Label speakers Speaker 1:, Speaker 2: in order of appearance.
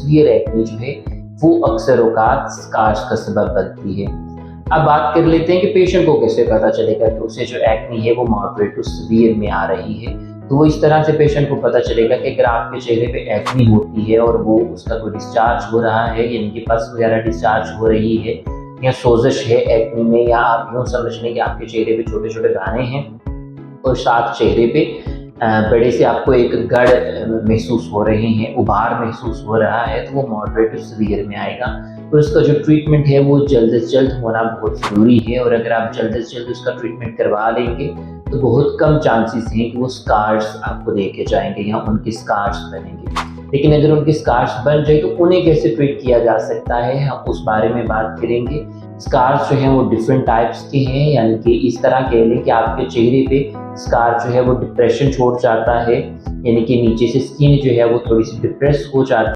Speaker 1: Severe acne जो है वो अक्सर औकात स्कार्स का सबब बनती है। अब बात कर लेते हैं कि पेशेंट को कैसे पता चलेगा कि उसे जो एक्ने है वो मॉडरेट टू सीवियर में आ रही है। तो वो इस तरह से पेशेंट को पता चलेगा कि अगर आपके चेहरे पे एक्ने होती है और वो उसका कोई डिस्चार्ज हो रहा है, यानी कि पस वगैरह डिस्चार्ज हो रही है या सोजिश है एक्ने में, या आप यूँ समझ लें कि आपके चेहरे पे छोटे छोटे दाने हैं और साथ चेहरे पे बड़े से आपको एक गढ़ महसूस हो रहे हैं, उभार महसूस हो रहा है, तो वो मॉडरेट टू सीवियर में आएगा। तो इसका जो ट्रीटमेंट है वो जल्द से जल्द होना बहुत ज़रूरी है, और अगर आप जल्द से जल्द उसका ट्रीटमेंट करवा लेंगे तो बहुत कम चांसेस हैं कि वो स्कार्स आपको देके जाएंगे या उनके स्कार्स बनेंगे। लेकिन अगर उनके स्कार्स बन जाए तो उन्हें कैसे ट्रीट किया जा सकता है, हम उस बारे में बात करेंगे। स्कार्स जो हैं वो डिफरेंट टाइप्स के हैं, यानी कि इस तरह कह लें कि आपके चेहरे पे स्कार जो है वो डिप्रेशन छोड़ जाता है, यानी कि नीचे से स्किन जो है वो थोड़ी सी डिप्रेस हो जाती है।